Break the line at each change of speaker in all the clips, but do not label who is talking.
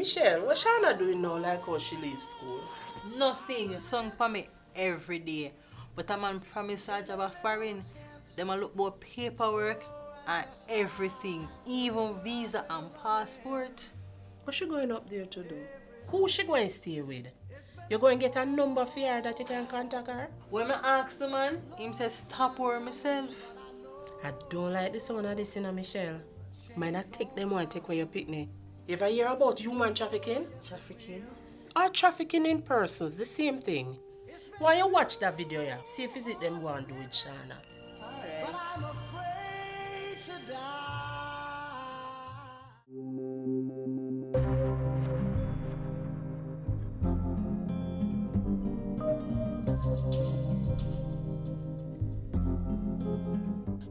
Michelle, what Shana doing now like how she leaves school?
Nothing. Song for me every day. But a man promise a job a foreign. Them a look about paperwork and everything. Even visa and passport.
What she going up there to do? Who she going to stay with? You going to get a number for her that you can contact her?
When I ask the man, him say stop her myself.
I don't like the sound of this, Michelle. Might not take them one, take away your picnic. You ever hear about human trafficking?
Trafficking?
Or trafficking in persons, the same thing. Why you watch that video, yeah? See if it's it them go and do with Shana.
Alright.
But I'm afraid to die.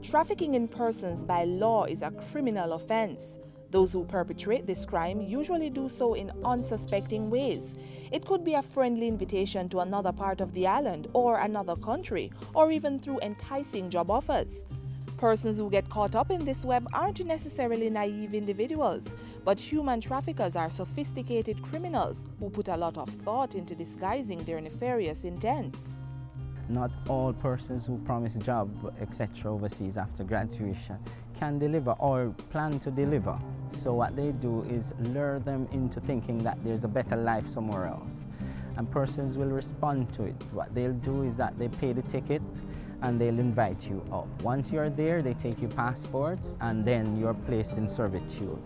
Trafficking in persons by law is a criminal offense. Those who perpetrate this crime usually do so in unsuspecting ways. It could be a friendly invitation to another part of the island or another country, or even through enticing job offers. Persons who get caught up in this web aren't necessarily naive individuals, but human traffickers are sophisticated criminals who put a lot of thought into disguising their nefarious intents.
Not all persons who promise job, etc. overseas after graduation can deliver or plan to deliver. So what they do is lure them into thinking that there's a better life somewhere else. And persons will respond to it. What they'll do is that they pay the ticket and they'll invite you up. Once you're there, they take your passports and then you're placed in servitude.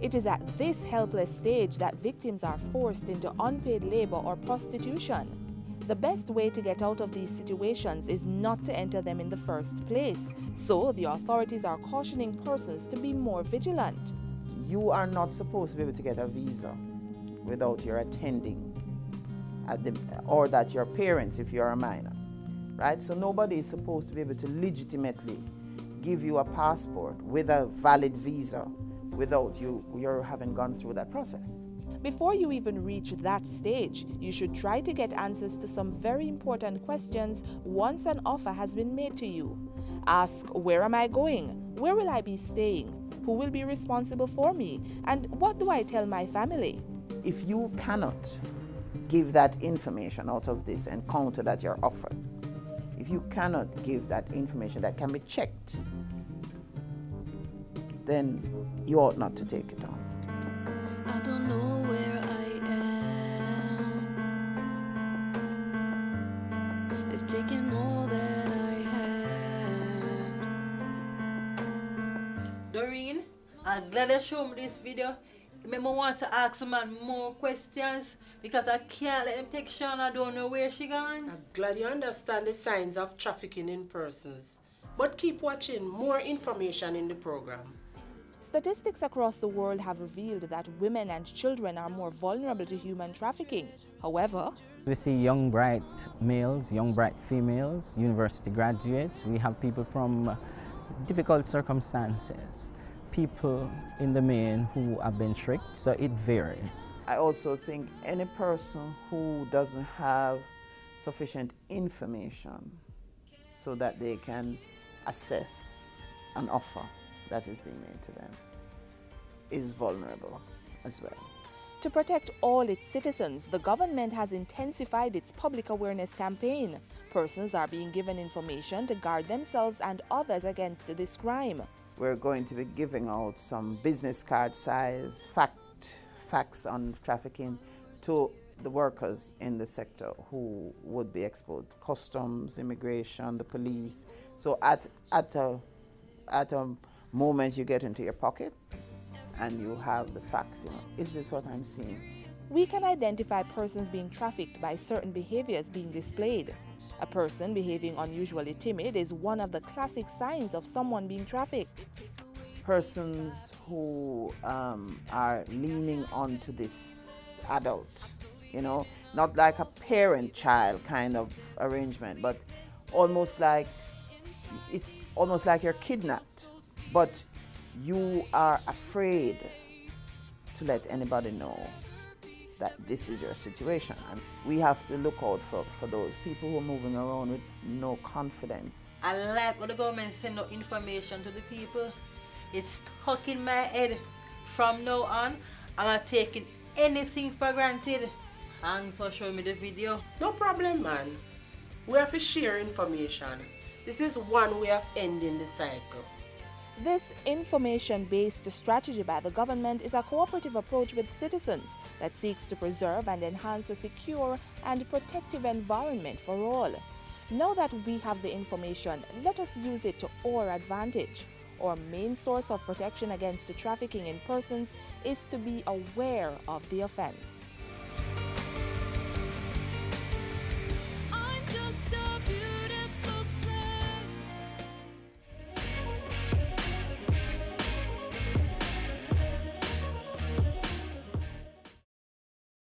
It is at this helpless stage that victims are forced into unpaid labor or prostitution. The best way to get out of these situations is not to enter them in the first place, so the authorities are cautioning persons to be more vigilant.
You are not supposed to be able to get a visa without your attending or that your parents, if you're a minor, right? So nobody is supposed to be able to legitimately give you a passport with a valid visa without you having gone through that process.
Before you even reach that stage, you should try to get answers to some very important questions once an offer has been made to you. Ask, where am I going? Where will I be staying? Who will be responsible for me? And what do I tell my family?
If you cannot give that information out of this encounter that you're offered, if you cannot give that information that can be checked, then you ought not to take it on.
I don't know where I am. They've taken all that I had.
Doreen, I'm glad you showed me this video. It made me want to ask the man more questions because I can't let him take Sean. I don't know where she gone.
I'm glad you understand the signs of trafficking in persons. But keep watching more information in the program.
Statistics across the world have revealed that women and children are more vulnerable to human trafficking. However,
we see young, bright males, young, bright females, university graduates. We have people from difficult circumstances, people in the main who have been tricked, so it varies.
I also think any person who doesn't have sufficient information so that they can assess an offer that is being made to them is vulnerable as well.
to protect all its citizens, the government has intensified its public awareness campaign. Persons are being given information to guard themselves and others against this crime.
We're going to be giving out some business card size facts on trafficking to the workers in the sector who would be exposed: customs, immigration, the police. So at a moment you get into your pocket and you have the facts, is this what I'm seeing?
We can identify persons being trafficked by certain behaviors being displayed. A person behaving unusually timid is one of the classic signs of someone being trafficked.
Persons who are leaning onto this adult, not like a parent-child kind of arrangement, but it's almost like you're kidnapped, but you are afraid to let anybody know that this is your situation. And we have to look out for those people who are moving around with no confidence.
I like when the government send out information to the people. It's stuck in my head. From now on, I'm going to take it anything for granted. Thanks for showing me the video.
No problem, man. We have to share information. This is one way of ending the cycle.
This information-based strategy by the government is a cooperative approach with citizens that seeks to preserve and enhance a secure and protective environment for all. Now that we have the information, let us use it to our advantage. Our main source of protection against the trafficking in persons is to be aware of the offense.